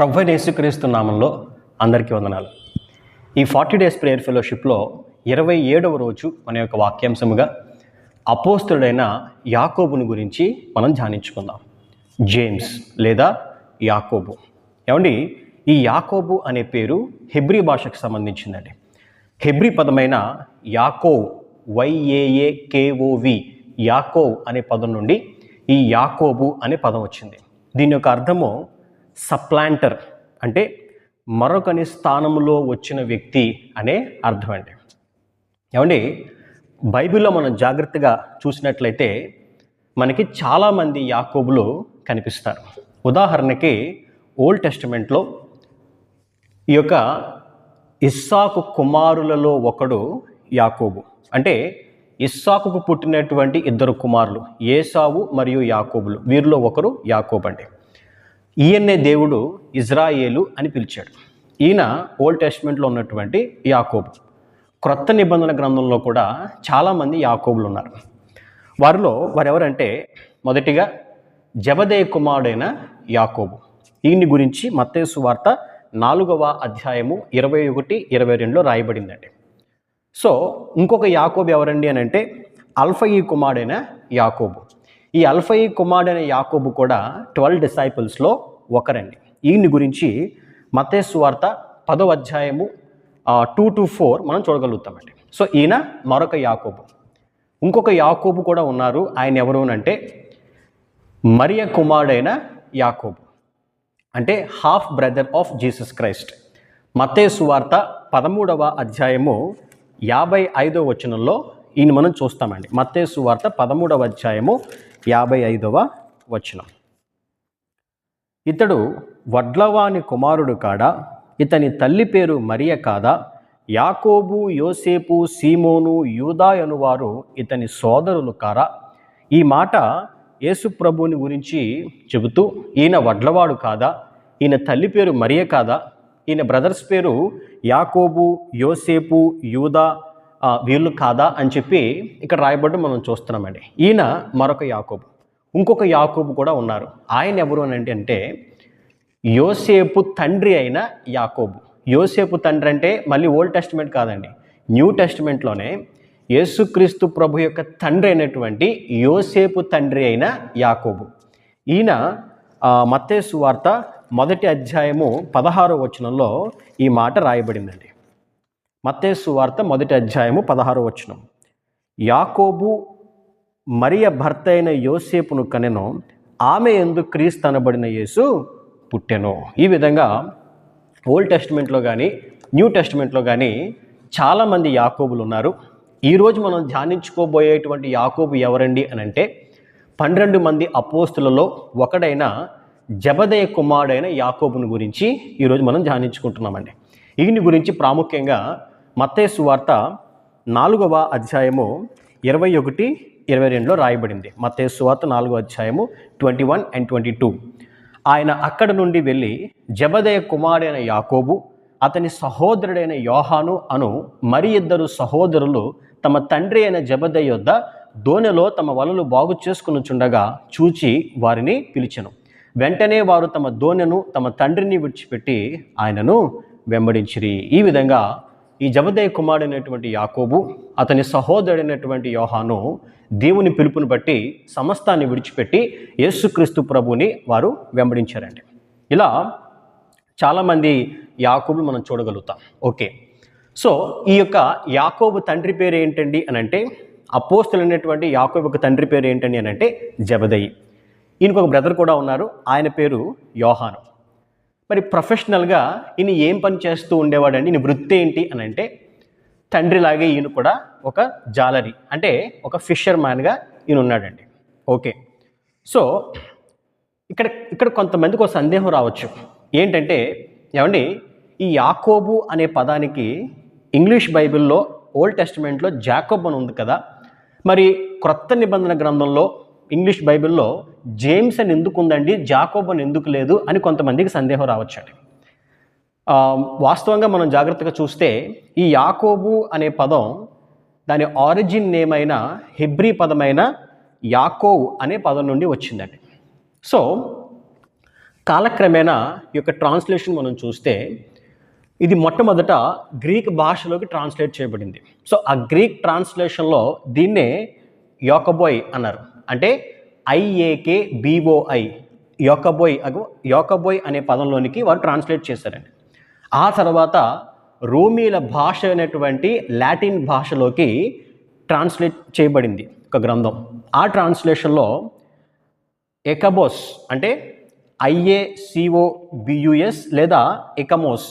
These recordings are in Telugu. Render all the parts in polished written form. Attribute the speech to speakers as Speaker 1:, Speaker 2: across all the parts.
Speaker 1: ప్రభువైన యేసుక్రీస్తు నామంలో అందరికీ వందనాలు. ఈ 40 డేస్ ప్రేయర్ ఫెలోషిప్లో 27వ రోజు మన యొక్క వాక్యాంశముగా అపోస్తుడైన యాకోబుని గురించి మనం ధ్యానించుకుందాం. జేమ్స్ లేదా యాకోబు. ఏమండి, ఈ యాకోబు అనే పేరు హెబ్రీ భాషకు సంబంధించిందండి. హెబ్రీ పదమైన యాకోవ్, YAAKOV, యాకోవ్ అనే పదం నుండి ఈ యాకోబు అనే పదం వచ్చింది. దీని యొక్క అర్థము సప్లాంటర్, అంటే మరొకని స్థానంలో వచ్చిన వ్యక్తి అనే అర్థం అండి. ఏమండి, బైబిల్లో మనం జాగ్రత్తగా చూసినట్లయితే మనకి చాలామంది యాకోబులు కనిపిస్తారు. ఉదాహరణకి ఓల్డ్ టెస్టిమెంట్లో ఈ యొక్క ఇస్సాకు కుమారులలో ఒకడు యాకోబు. అంటే ఇస్సాకుకు పుట్టినటువంటి ఇద్దరు కుమారులు ఏసావు మరియు యాకోబులు, వీరిలో ఒకరు యాకోబు అండి. ఈయన్నే దేవుడు ఇజ్రాయేలు అని పిలిచాడు. ఈయన ఓల్డ్ టెస్టిమెంట్లో ఉన్నటువంటి యాకోబు. క్రొత్త నిబంధన గ్రంథంలో కూడా చాలామంది యాకోబులు ఉన్నారు. వారెవరంటే మొదటిగా జెబెదయి కుమారుడైన యాకోబు. ఈయన్ని గురించి మత్తయి సువార్త 4వ అధ్యాయము 21-22లో రాయబడిందండి. సో ఇంకొక యాకోబు ఎవరండి అని అంటే అల్ఫయి కుమారుడైన యాకోబు. ఈ అల్ఫయి కుమారుడైన యాకోబు కూడా 12 డిసైపుల్స్లో ఒకరండి. ఈయన్ని గురించి మత్తయి సువార్త 10వ అధ్యాయము 2-4 మనం చూడగలుగుతామండి. సో ఈయన మరొక యాకోబు. ఇంకొక యాకోబు కూడా ఉన్నారు. ఆయన ఎవరు అంటే మరియ కుమారుడైన యాకోబు, అంటే half brother of Jesus Christ. మత్తయి సువార్త 13వ అధ్యాయము 55వ వచనంలో ఈయన మనం చూస్తామండి. మత్తయి సువార్త 13వ అధ్యాయము 55వ వచనం. ఇతడు వడ్లవాని కుమారుడు కాడా? ఇతని తల్లి పేరు మరియ కాదా? యాకోబు, యోసేపు, సీమోను, యూదా అనువారు ఇతని సోదరులు కారా? ఈ మాట యేసు ప్రభువుని గురించి చెబుతూ, ఈయన వడ్లవాడు కాదా? ఈయన తల్లి పేరు మరియ కాదా? ఈయన బ్రదర్స్ పేరు యాకోబు, యోసేపు, యూదా, వీళ్ళు కాదా అని చెప్పి ఇక్కడ రాయబడ్డ మనం చూస్తున్నామండి. ఈయన మరొక యాకోబు. ఇంకొక యాకోబు కూడా ఉన్నారు. ఆయన ఎవరు అని అంటే యోసేపు తండ్రి అయిన యాకోబు. యోసేపు తండ్రి అంటే మళ్ళీ ఓల్డ్ టెస్టిమెంట్ కాదండి, న్యూ టెస్టిమెంట్లోనే యేసుక్రీస్తు ప్రభు యొక్క తండ్రి అయినటువంటి యోసేపు తండ్రి అయిన యాకోబు. ఈయన మత్తయి సువార్త 1వ అధ్యాయము 16వ వచనంలో ఈ మాట రాయబడిందండి. మత్తయి సువార్త 1వ అధ్యాయము 16వ వచనం. యాకోబు మరియ భర్త అయిన యోసేపును కనెను, ఆమె యందు క్రీస్తు అనబడిన యేసు పుట్టెను. ఈ విధంగా ఓల్డ్ టెస్టిమెంట్లో కానీ న్యూ టెస్టిమెంట్లో కానీ చాలామంది యాకోబులు ఉన్నారు. ఈరోజు మనం ధ్యానించుకోబోయేటువంటి యాకోబు ఎవరండి అని అంటే 12 మంది అపోస్తులలో ఒకడైన జెబెదయి కుమారుడైన యాకోబుని గురించి ఈరోజు మనం ధ్యానించుకుంటున్నామండి. ఈయన గురించి ప్రాముఖ్యంగా మత్తయి సువార్త 4వ అధ్యాయము 21-22లో రాయబడింది. మత్తయి సువార్త 4వ అధ్యాయము 21 and 22. ఆయన అక్కడ నుండి వెళ్ళి జెబెదయి కుమారుడైన యాకోబు, అతని సహోదరుడైన యోహాను అను మరి ఇద్దరు సహోదరులు తమ తండ్రి అయిన జెబెదయి యొద్ద దోణిలో తమ వలలు బాగు చేసుకునిచుండగా చూచి వారిని పిలిచెను. వెంటనే వారు తమ దోణెను తమ తండ్రిని విడిచిపెట్టి ఆయనను వెంబడించిరి. ఈ విధంగా ఈ జెబెదయి కుమారుడైనటువంటి యాకోబు, అతని సహోదరుడైనటువంటి యోహాను దేవుని పిలుపుని బట్టి సమస్తాన్ని విడిచిపెట్టి యేసుక్రీస్తు ప్రభువుని వారు వెంబడించారండి. ఇలా చాలామంది యాకోబులు మనం చూడగలుగుతాం. ఓకే, సో ఈ యొక్క యాకోబు తండ్రి పేరు ఏంటండి అని అంటే, అపోస్తులైనటువంటి యాకోబు యొక్క తండ్రి పేరు ఏంటండి అని అంటే జెబెదయి. ఈయనకు ఒక బ్రదర్ కూడా ఉన్నారు, ఆయన పేరు యోహాను. మరి ప్రొఫెషనల్గా ఈయన ఏం పని చేస్తూ ఉండేవాడండి? ఈయన వృత్తి ఏంటి అని అంటే తండ్రిలాగే ఈయన కూడా ఒక జాలరీ, అంటే ఒక ఫిషర్ మ్యాన్గా ఈయన ఉన్నాడండి. ఓకే, సో ఇక్కడ కొంతమందికి ఒక సందేహం రావచ్చు. ఏంటంటే, ఏమండి, ఈ యాకోబు అనే పదానికి ఇంగ్లీష్ బైబిల్లో ఓల్డ్ టెస్టిమెంట్లో జాకోబ్ అని ఉంది కదా, మరి క్రొత్త నిబంధన గ్రంథంలో ఇంగ్లీష్ బైబిల్లో జేమ్స్ అని ఎందుకు ఉందండి, జాకోబ్ అని ఎందుకు లేదు అని కొంతమందికి సందేహం రావచ్చండి. వాస్తవంగా మనం జాగ్రత్తగా చూస్తే ఈ యాకోబు అనే పదం దాని ఆరిజిన్ నేమ్ అయిన హెబ్రీ పదమైన యాకోవ్ అనే పదం నుండి వచ్చిందండి. సో కాలక్రమేణా ఈ యొక్క ట్రాన్స్లేషన్ మనం చూస్తే ఇది మొట్టమొదట గ్రీక్ భాషలోకి ట్రాన్స్లేట్ చేయబడింది. సో ఆ గ్రీక్ ట్రాన్స్లేషన్లో దీన్నే యాకోబోయ్ అన్నారు. అంటే IAKBOI యాకోబోయ్ అనే పదంలోనికి వారు ట్రాన్స్లేట్ చేశారండి. ఆ తర్వాత రోమీల భాష అయినటువంటి లాటిన్ భాషలోకి ట్రాన్స్లేట్ చేయబడింది ఒక గ్రంథం. ఆ ట్రాన్స్లేషన్లో ఎకబోస్ అంటే IACOBUS లేదా ఎకమోస్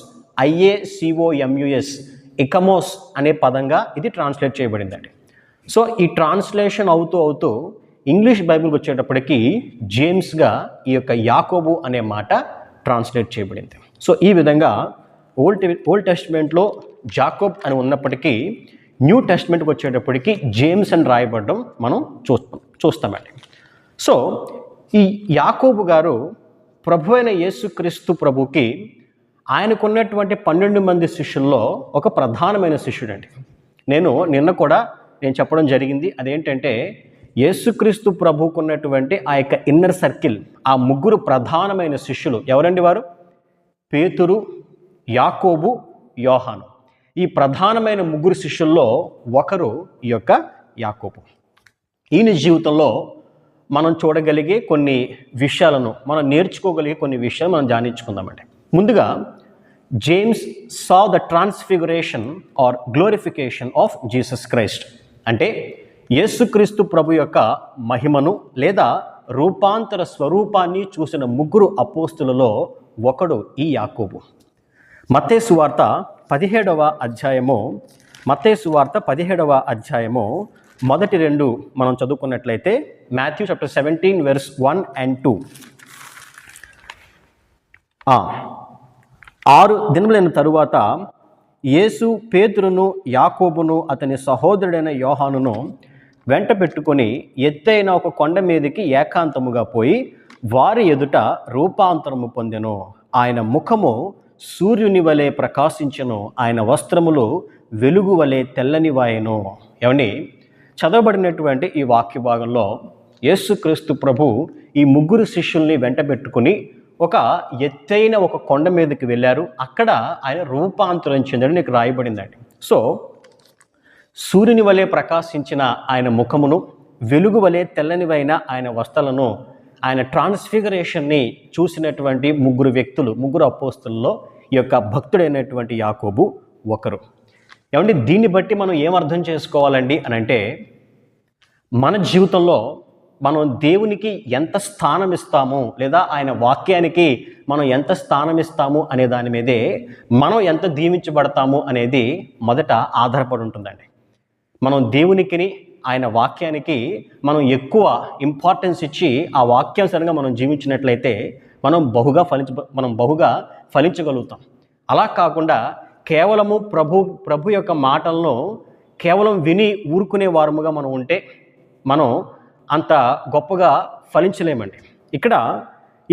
Speaker 1: IACOMUS ఎకమోస్ అనే పదంగా ఇది ట్రాన్స్లేట్ చేయబడిందండి. సో ఈ ట్రాన్స్లేషన్ అవుతూ ఇంగ్లీష్ బైబిల్కి వచ్చేటప్పటికి జేమ్స్గా ఈ యొక్క యాకోబు అనే మాట ట్రాన్స్లేట్ చేయబడింది. సో ఈ విధంగా ఓల్డ్ టెస్ట్మెంట్లో జాకోబ్ అని ఉన్నప్పటికీ న్యూ టెస్ట్మెంట్కి వచ్చేటప్పటికి జేమ్స్ అని రాయబడడం మనం చూస్తామండి. సో ఈ యాకోబు గారు ప్రభు అయిన యేసుక్రీస్తు ప్రభుకి ఆయనకున్నటువంటి 12 మంది శిష్యుల్లో ఒక ప్రధానమైన శిష్యుడండి. నిన్న కూడా చెప్పడం జరిగింది. అదేంటంటే యేసుక్రీస్తు ప్రభుకున్నటువంటి ఆ యొక్క ఇన్నర్ సర్కిల్, ఆ ముగ్గురు ప్రధానమైన శిష్యులు ఎవరండి వారు? పేతురు, యాకోబు, యోహాను. ఈ ప్రధానమైన ముగ్గురు శిష్యుల్లో ఒకరు ఈ యొక్క యాకోబు. ఈయన జీవితంలో మనం చూడగలిగే కొన్ని విషయాలను, మనం నేర్చుకోగలిగే కొన్ని విషయాలు మనం ధ్యానించుకుందామండి. ముందుగా James saw the transfiguration or glorification of Jesus Christ. అంటే యేసుక్రీస్తు ప్రభు యొక్క మహిమను లేదా రూపాంతర స్వరూపాన్ని చూసిన ముగ్గురు అపోస్తులలో ఒకడు ఈ యాకోబు. మత్తయి సువార్త 17వ అధ్యాయము మొదటి 2 మనం చదువుకున్నట్లయితే మాథ్యూ చాప్టర్ 17 verse 1 and 2. 6 దినములైన తరువాత యేసు పేతురును, యాకోబును, అతని సహోదరుడైన యోహానును వెంట పెట్టుకొని ఎత్తైన ఒక కొండ మీదకి ఏకాంతముగా పోయి వారి ఎదుట రూపాంతరము పొందెను. ఆయన ముఖము సూర్యుని వలె ప్రకాశించెను, ఆయన వస్త్రములు వెలుగు వలె తెల్లనివాయెను. ఏమండి, చదవబడినటువంటి ఈ వాక్య భాగంలో యేసుక్రీస్తు ప్రభు ఈ ముగ్గురు శిష్యుల్ని వెంట పెట్టుకుని ఒక ఎత్తైన ఒక కొండ మీదకి వెళ్ళారు. అక్కడ ఆయన రూపాంతరం చెందడం నీకు రాయబడిందండి. సో సూర్యుని వలె ప్రకాశించిన ఆయన ముఖమును, వెలుగు వలె తెల్లనివైన ఆయన వస్త్రాలను, ఆయన ట్రాన్స్ఫిగరేషన్ని చూసినటువంటి ముగ్గురు అపోస్తులలో ఈ యొక్క భక్తుడైనటువంటి యాకోబు ఒకరు. ఏమంటే దీన్ని బట్టి మనం ఏమర్థం చేసుకోవాలండి అని అంటే, మన జీవితంలో మనం దేవునికి ఎంత స్థానం ఇస్తాము లేదా ఆయన వాక్యానికి మనం ఎంత స్థానం ఇస్తాము అనే దాని మీదే మనం ఎంత దీవించబడతాము అనేది మొదట ఆధారపడి ఉంటుందండి. మనం దేవునికి, ఆయన వాక్యానికి మనం ఎక్కువ ఇంపార్టెన్స్ ఇచ్చి ఆ వాక్యానుసారంగా మనం జీవించినట్లయితే మనం బహుగా ఫలించగలుగుతాం. అలా కాకుండా కేవలము ప్రభు యొక్క మాటలను కేవలం విని ఊరుకునే వారముగా మనం ఉంటే మనం అంత గొప్పగా ఫలించలేమండి. ఇక్కడ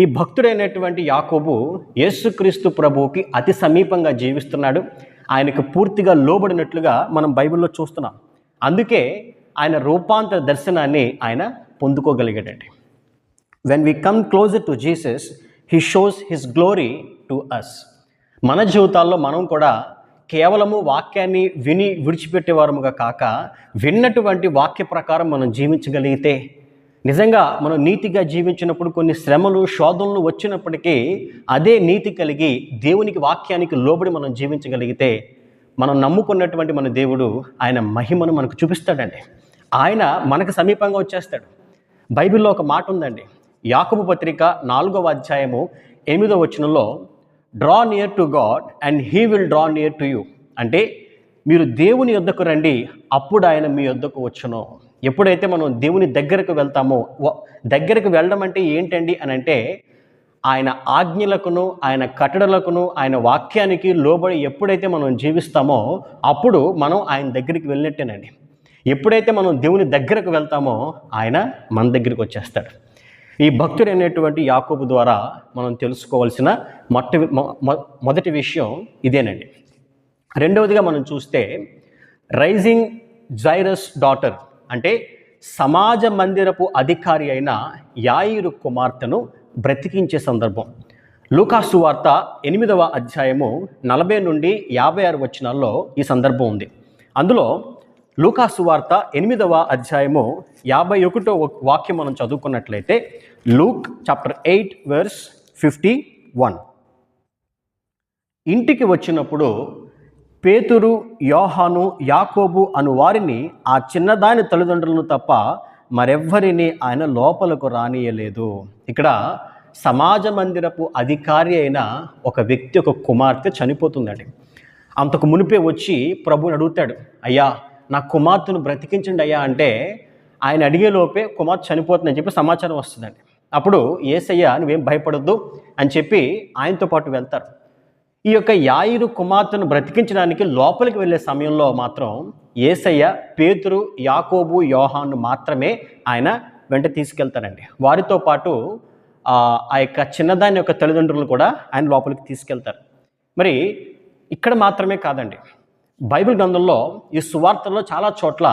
Speaker 1: ఈ భక్తుడైనటువంటి యాకోబు యేసుక్రీస్తు ప్రభువుకి అతి సమీపంగా జీవిస్తున్నాడు. ఆయనకు పూర్తిగా లోబడినట్లుగా మనం బైబిల్లో చూస్తున్నాం. అందుకే ఆయన రూపాంతర దర్శనాన్ని ఆయన పొందుకోగలిగాడండి. When we come closer to Jesus, he shows his glory to us. మన జీవితాల్లో మనం కూడా కేవలము వాక్యాన్ని విని విడిచిపెట్టేవారముగా కాక విన్నటువంటి వాక్య ప్రకారం మనం జీవించగలిగితే, నిజంగా మనం నీతిగా జీవించినప్పుడు కొన్ని శ్రమలు, శోధనలు వచ్చినప్పటికీ అదే నీతి కలిగి దేవునికి వాక్యానికి లోబడి మనం జీవించగలిగితే మనం నమ్ముకున్నటువంటి మన దేవుడు ఆయన మహిమను మనకు చూపిస్తాడండి. ఆయన మనకు సమీపంగా వచ్చేస్తాడు. బైబిల్లో ఒక మాట ఉందండి, యాకోబు పత్రిక 4వ అధ్యాయము 8వ వచనంలో, draw near to God and he will draw near to you. అంటే మీరు దేవుని యొద్దకు రండి, అప్పుడు ఆయన మీ యొద్దకు వచ్చును. ఎప్పుడైతే మనం దేవుని దగ్గరకు వెళ్తామో, దగ్గరకు వెళ్ళడం అంటే ఏంటండి అని అంటే ఆయన ఆజ్ఞలకును, ఆయన కట్టడలకును, ఆయన వాక్యానికి లోబడి ఎప్పుడైతే మనం జీవిస్తామో అప్పుడు మనం ఆయన దగ్గరికి వెళ్ళినట్టేనండి. ఎప్పుడైతే మనం దేవుని దగ్గరకు వెళ్తామో ఆయన మన దగ్గరికి వచ్చేస్తాడు. ఈ భక్తుడైనటువంటి యాకోబు ద్వారా మనం తెలుసుకోవాల్సిన మొదటి విషయం ఇదేనండి. రెండవదిగా మనం చూస్తే రైజింగ్ జైరస్ డాటర్, అంటే సమాజ మందిరపు అధికారి అయిన యాయిరు కుమార్తెను బ్రతికించే సందర్భం. లూకాసు వార్త 8వ అధ్యాయము 40 నుండి 56 వచనాల్లో ఈ సందర్భం ఉంది. అందులో లూకాసు వార్త 8వ అధ్యాయము 51వ వాక్యం మనం చదువుకున్నట్లయితే, లూక్ చాప్టర్ 8 వర్స్ 51. ఇంటికి వచ్చినప్పుడు పేతురు, యోహాను, యాకోబు అను వారిని, ఆ చిన్నదాని తల్లిదండ్రులను తప్ప మరెవ్వరిని ఆయన లోపలకు రానియలేదు. ఇక్కడ సమాజ మందిరపు అధికారి అయిన ఒక వ్యక్తి, ఒక కుమార్తె చనిపోతుందండి. అంతకు మునిపే వచ్చి ప్రభుని అడుగుతాడు, అయ్యా నా కుమార్తెను బ్రతికించండి అయ్యా అంటే, ఆయన అడిగే లోపే కుమార్తె చనిపోతుందని చెప్పి సమాచారం వస్తుందండి. అప్పుడు యేసయ్య నువ్వేం భయపడొద్దు అని చెప్పి ఆయనతో పాటు వెళ్తారు. ఈ యొక్క యాయిరు కుమార్తెను బ్రతికించడానికి లోపలికి వెళ్ళే సమయంలో మాత్రం యేసయ్య పేతురు, యాకోబు, యోహాను మాత్రమే ఆయన వెంట తీసుకెళ్తారండి. వారితో పాటు ఆ యొక్క చిన్నదాని యొక్క తల్లిదండ్రులను కూడా ఆయన లోపలికి తీసుకెళ్తారు. మరి ఇక్కడ మాత్రమే కాదండి, బైబిల్ గ్రంథంలో ఈ సువార్తల్లో చాలా చోట్ల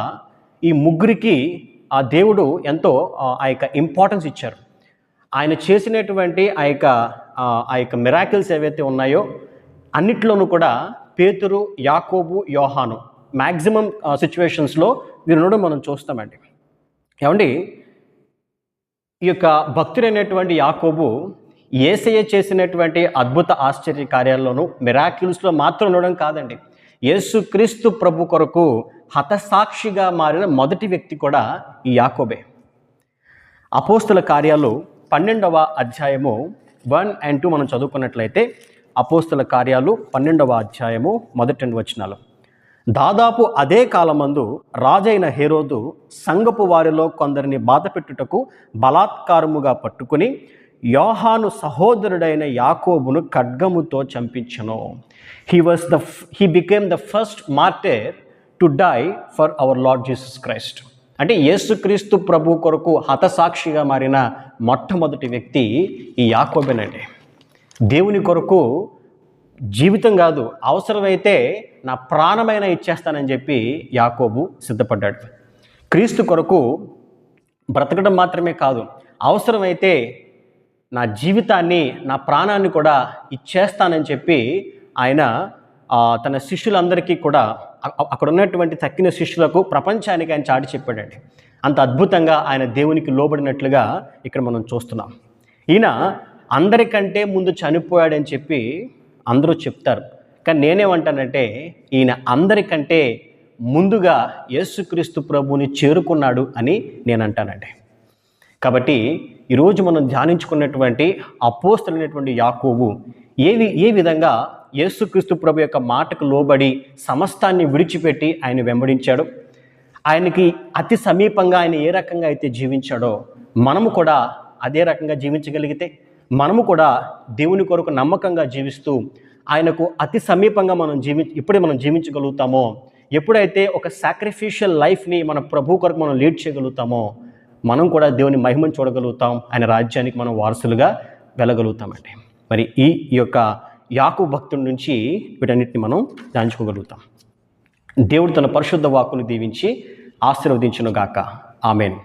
Speaker 1: ఈ ముగ్గురికి ఆ దేవుడు ఎంతో ఆ యొక్క ఇంపార్టెన్స్ ఇచ్చారు. ఆయన చేసినటువంటి ఆ యొక్క మిరాకిల్స్ ఏవైతే ఉన్నాయో అన్నిట్లోనూ కూడా పేతురు, యాకోబు, యోహాను మ్యాక్సిమం సిచ్యువేషన్స్లో వీరునడం మనం చూస్తామండి. ఏమండి, ఈ యొక్క భక్తుడైనటువంటి యాకోబు యేసయ్య చేసినటువంటి అద్భుత ఆశ్చర్య కార్యాల్లోనూ మిరాకిల్స్లో మాత్రం ఉండడం కాదండి, యేసుక్రీస్తు ప్రభు కొరకు హతసాక్షిగా మారిన మొదటి వ్యక్తి కూడా ఈ యాకోబే. అపోస్తుల కార్యాలు 12వ అధ్యాయము 1 and 2 మనం చదువుకున్నట్లయితే, అపోస్తుల కార్యాలు 12వ అధ్యాయము 1 వచనాలు. దాదాపు అదే కాలమందు రాజైన హేరోదు సంఘపు వారిలో కొందరిని బాధపెట్టుటకు బలాత్కారముగా పట్టుకుని యోహాను సహోదరుడైన యాకోబును ఖడ్గముతో చంపించెను. He became the first martyr to die for our Lord Jesus Christ. అంటే యేసుక్రీస్తు ప్రభు కొరకు హతసాక్షిగా మారిన మొట్టమొదటి వ్యక్తి ఈ యాకోబేనండి. దేవుని కొరకు జీవితం కాదు, అవసరమైతే నా ప్రాణమైనా ఇచ్చేస్తానని చెప్పి యాకోబు సిద్ధపడ్డాడు. క్రీస్తు కొరకు బ్రతకడం మాత్రమే కాదు, అవసరమైతే నా జీవితాన్ని, నా ప్రాణాన్ని కూడా ఇచ్చేస్తానని చెప్పి ఆయన తన శిష్యులందరికీ కూడా, అక్కడ ఉన్నటువంటి తక్కిన శిష్యులకు, ప్రపంచానికి ఆయన చాటి చెప్పాడండి. అంత అద్భుతంగా ఆయన దేవునికి లోబడినట్లుగా ఇక్కడ మనం చూస్తున్నాం. ఈయన అందరికంటే ముందు చనిపోయాడని చెప్పి అందరూ చెప్తారు, కానీ నేనేమంటానంటే ఈయన అందరికంటే ముందుగా యేసుక్రీస్తు ప్రభువుని చేరుకున్నాడు అని నేను అంటానండి. కాబట్టి ఈరోజు మనం ధ్యానించుకున్నటువంటి అపోస్తలుడైనటువంటి యాకోబు ఏ విధంగా యేసుక్రీస్తు ప్రభు యొక్క మాటకు లోబడి సమస్తాన్ని విడిచిపెట్టి ఆయన వెంబడించాడు, ఆయనకి అతి సమీపంగా ఆయన ఏ రకంగా అయితే జీవించాడో మనము కూడా అదే రకంగా జీవించగలిగితే, మనము కూడా దేవుని కొరకు నమ్మకంగా జీవిస్తూ ఆయనకు అతి సమీపంగా ఎప్పుడైతే మనం జీవించగలుగుతామో, ఎప్పుడైతే ఒక సాక్రిఫిషియల్ లైఫ్ని మన ప్రభు కొరకు మనం లీడ్ చేయగలుగుతామో, మనం కూడా దేవుని మహిమను చూడగలుగుతాం, ఆయన రాజ్యానికి మనం వారసులుగా వెళ్ళగలుగుతామండి. మరి ఈ యొక్క యాకోబు భక్తుడి నుంచి వీటన్నిటిని మనం ధ్యానించుకోగలుగుతాం. దేవుడు తన పరిశుద్ధ వాక్కును దీవించి ఆశీర్వదించును గాక. ఆమేన్.